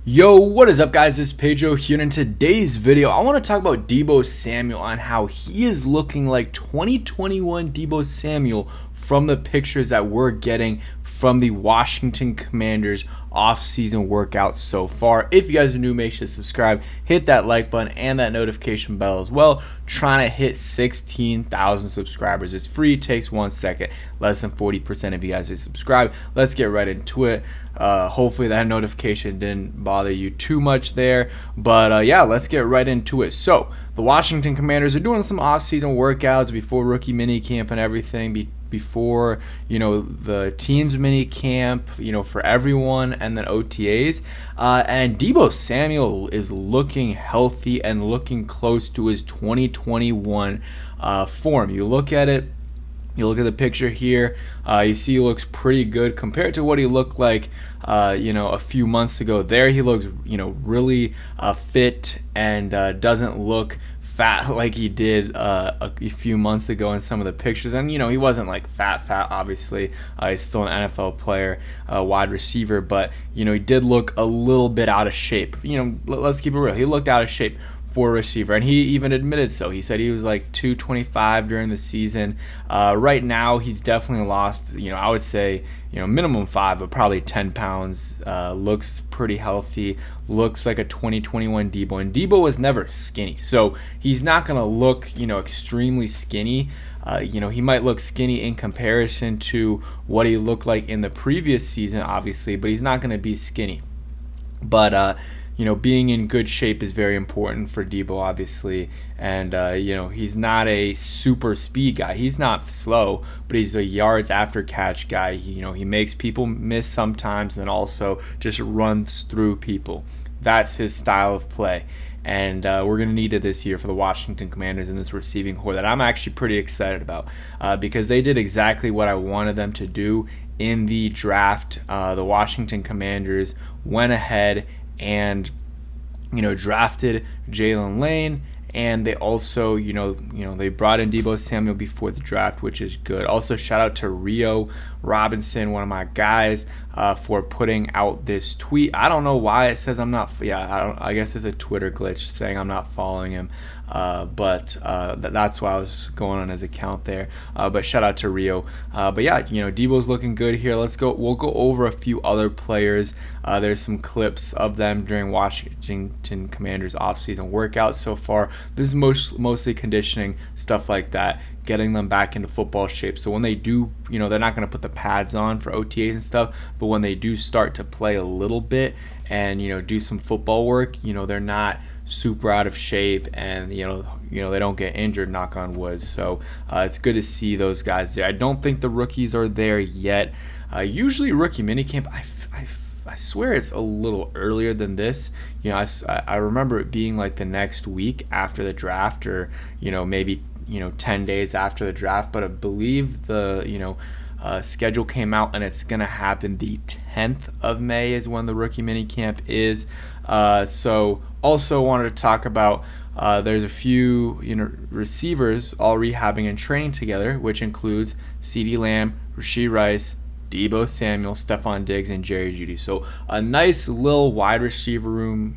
Yo, what is up guys, it's Pedro here, and in today's video I want to talk about Deebo Samuel on how he is looking like 2021 Deebo Samuel from the pictures that we're getting from the Washington Commanders off-season workouts so far. If you guys are new, make sure to subscribe, hit that like button and that notification bell as well. Trying to hit 16,000 subscribers. It's free, it takes 1 second. Less than 40% of you guys are subscribed. Let's get right into it. Hopefully that notification didn't bother you too much there, but yeah, let's get right into it. So the Washington Commanders are doing some off-season workouts before rookie minicamp and everything, before the team's minicamp, for everyone, and then OTAs. And Deebo Samuel is looking healthy and looking close to his 2021 form. You look at it. You look at the picture here, you see he looks pretty good compared to what he looked like, a few months ago. There he looks, really fit and doesn't look fat like he did a few months ago in some of the pictures. And, he wasn't like fat, obviously. He's still an NFL player, wide receiver, but, he did look a little bit out of shape. Let's keep it real. He looked out of shape for a receiver, and he even admitted so. He said he was like 225 during the season. Right now he's definitely lost, I would say, minimum 5 but probably 10 pounds. Looks pretty healthy, looks like a 2021 Deebo, and Deebo was never skinny, so he's not gonna look extremely skinny. He might look skinny in comparison to what he looked like in the previous season, obviously, but he's not gonna be skinny. But being in good shape is very important for Deebo, obviously. And, he's not a super speed guy. He's not slow, but he's a yards after catch guy. He makes people miss sometimes and also just runs through people. That's his style of play. And we're going to need it this year for the Washington Commanders in this receiving core that I'm actually pretty excited about because they did exactly what I wanted them to do in the draft. The Washington Commanders went ahead and drafted Jalen Lane, and they also they brought in Deebo Samuel before the draft, which is good. Also, shout out to Rio Robinson, one of my guys, for putting out this tweet. I don't know why it says I'm not. I guess it's a Twitter glitch saying I'm not following him, but that's why I was going on his account there. But shout out to Rio. But yeah, Deebo's looking good here. We'll go over a few other players. There's some clips of them during Washington Commanders offseason workouts so far. This is mostly conditioning, stuff like that, getting them back into football shape. So when they do, they're not going to put the pads on for OTAs and stuff, but when they do start to play a little bit and, do some football work, they're not super out of shape, and they don't get injured, knock on wood. So it's good to see those guys there. I don't think the rookies are there yet. Usually rookie minicamp, I swear it's a little earlier than this. I remember it being like the next week after the draft, or maybe 10 days after the draft. But I believe the schedule came out, and it's gonna happen the 10th of May is when the rookie minicamp is. So also wanted to talk about there's a few receivers all rehabbing and training together, which includes CeeDee Lamb, Rashee Rice, Deebo Samuel, Stephon Diggs, and Jerry Jeudy. So a nice little wide receiver room,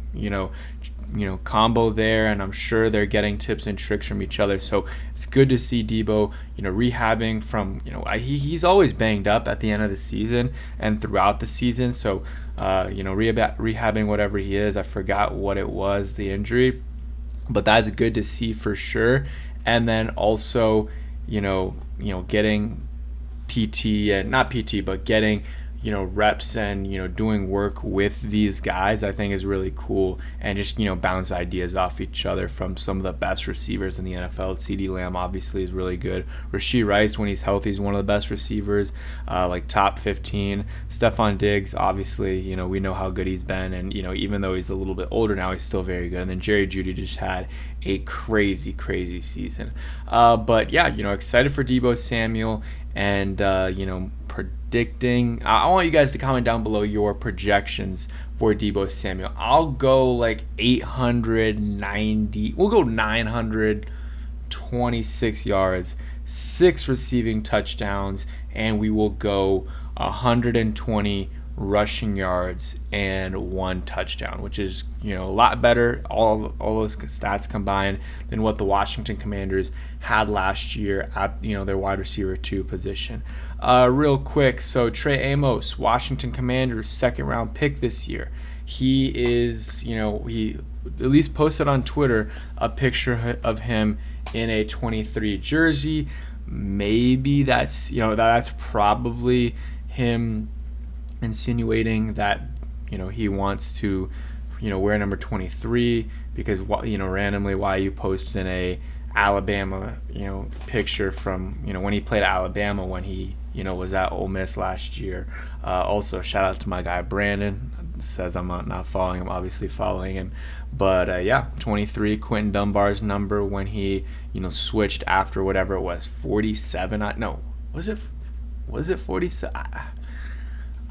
combo there, and I'm sure they're getting tips and tricks from each other. So it's good to see Deebo, rehabbing from, he's always banged up at the end of the season and throughout the season. So, rehabbing whatever he is. I forgot what it was, the injury, but that's good to see for sure. And then also, getting PT, and not PT, but getting reps and doing work with these guys, I think is really cool, and just bounce ideas off each other from some of the best receivers in the NFL. CeeDee Lamb obviously is really good. Rashee Rice, when he's healthy, is one of the best receivers, like top 15. Stephon Diggs, obviously, we know how good he's been, and even though he's a little bit older now, he's still very good. And then Jerry Jeudy just had a crazy season. But yeah, excited for Deebo Samuel, and predicting. I want you guys to comment down below your projections for Deebo Samuel. I'll go like 890. We'll go 926 yards, 6 receiving touchdowns, and we will go 120 rushing yards and 1 touchdown, which is, a lot better, all those stats combined, than what the Washington Commanders had last year at, their wide receiver 2 position. Real quick, so Trey Amos, Washington Commanders, 2nd round pick this year. He is, he at least posted on Twitter a picture of him in a 23 jersey. Maybe that's, that's probably him insinuating that, he wants to, wear number 23, because, randomly YU posted in a Alabama, picture from, when he played at Alabama, when he, was at Ole Miss last year. Also, shout out to my guy Brandon. Says I'm not following him, obviously following him. But, 23, Quentin Dunbar's number when he, switched after whatever it was, 47. Was it 47?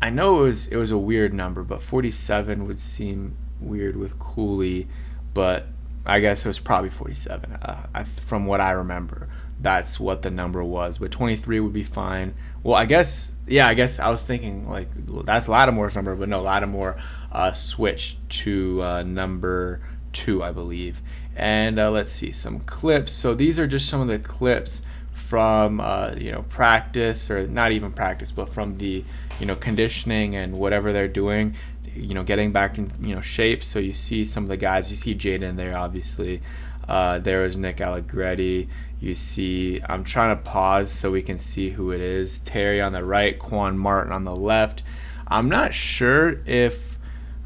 I know it was a weird number, but 47 would seem weird with Cooley, but I guess it was probably 47. From what I remember, that's what the number was. But 23 would be fine. Well, I guess I was thinking, like, that's Lattimore's number, but no, Lattimore switched to number 2, I believe. And let's see, some clips. So these are just some of the clips from practice, or not even practice, but from the conditioning and whatever they're doing, getting back in shape. So you see some of the guys, you see Jaden there, obviously. There is Nick Allegretti. You see, I'm trying to pause so we can see who it is. Terry on the right, Quan Martin on the left. I'm not sure if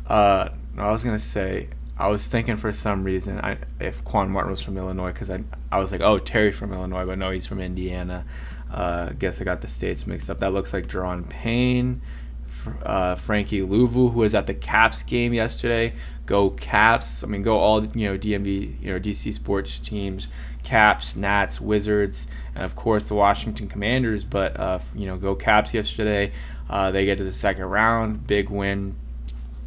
I was thinking for some reason if Quan Martin was from Illinois, because I was like, oh, Terry's from Illinois, but no, he's from Indiana. Guess I got the states mixed up. That looks like Deron Payne, Frankie Louvu, who was at the Caps game yesterday. Go Caps! I mean, go all DMV, DC sports teams, Caps, Nats, Wizards, and of course the Washington Commanders. But go Caps yesterday. They get to the 2nd round, big win.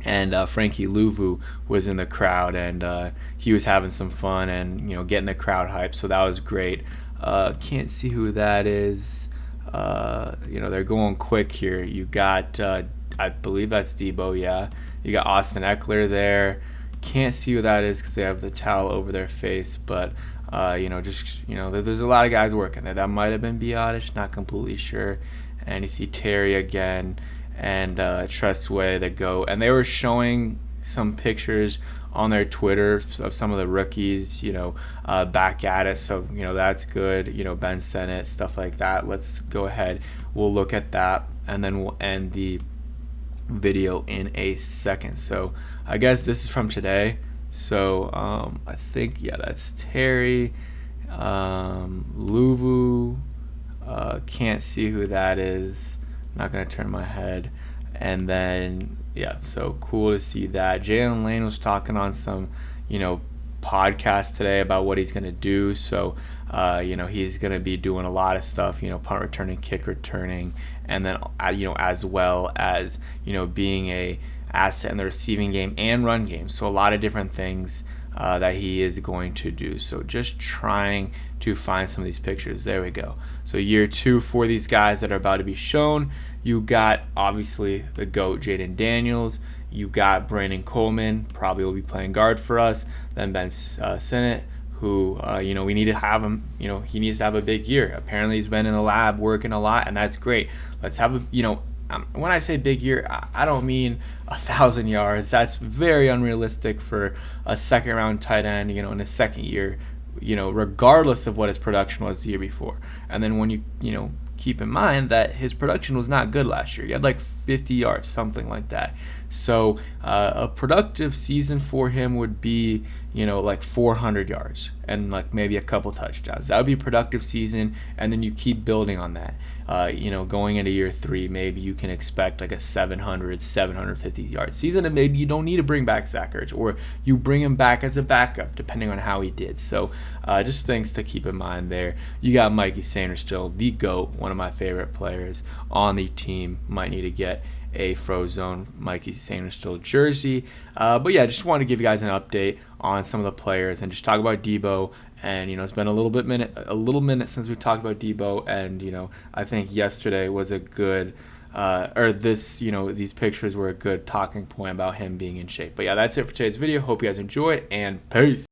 And Frankie Louvu was in the crowd, and he was having some fun and getting the crowd hyped. So that was great. Can't see who that is. They're going quick here. You got, I believe that's Deebo. Yeah, you got Austin Eckler there. Can't see who that is because they have the towel over their face. But there's a lot of guys working there. That might have been Biotish, not completely sure. And you see Terry again. And Tressway, the GOAT. And they were showing some pictures on their Twitter of some of the rookies, back at it. So, that's good. Ben Sennett, stuff like that. Let's go ahead. We'll look at that, and then we'll end the video in a second. So, I guess this is from today. So, I think, that's Terry. Louvu. Can't see who that is. Not going to turn my head. And then, so cool to see that. Jalen Lane was talking on some, podcast today about what he's going to do. So, he's going to be doing a lot of stuff, punt returning, kick returning, and then, as well as, being a asset in the receiving game and run game. So a lot of different things that he is going to do. So just trying to find some of these pictures. There we go. So year 2 for these guys that are about to be shown. You got, obviously, the GOAT, Jaden Daniels. You got Brandon Coleman, probably will be playing guard for us. Then Ben Sennett, who, we need to have him, he needs to have a big year. Apparently he's been in the lab working a lot, and that's great. Let's have when I say big year, I don't mean 1,000 yards. That's very unrealistic for a 2nd-round tight end, in his 2nd year, regardless of what his production was the year before. And then when you keep in mind that his production was not good last year. He had like 50 yards, something like that. So a productive season for him would be, like 400 yards and like maybe a couple touchdowns. That would be a productive season, and then you keep building on that. Going into year 3, maybe you can expect like a 750 yard season, and maybe you don't need to bring back Zach Ertz, or you bring him back as a backup, depending on how he did. So just things to keep in mind there. You got Mikey Sanders still, the GOAT, one of my favorite players on the team. Might need to get a Frozone Mikey Sanders jersey. But yeah, just wanted to give you guys an update on some of the players and just talk about Deebo. And it's been a little minute since we talked about Deebo, and I think yesterday was a good or this, these pictures were a good talking point about him being in shape. But yeah, that's it for today's video. Hope you guys enjoyed, and peace.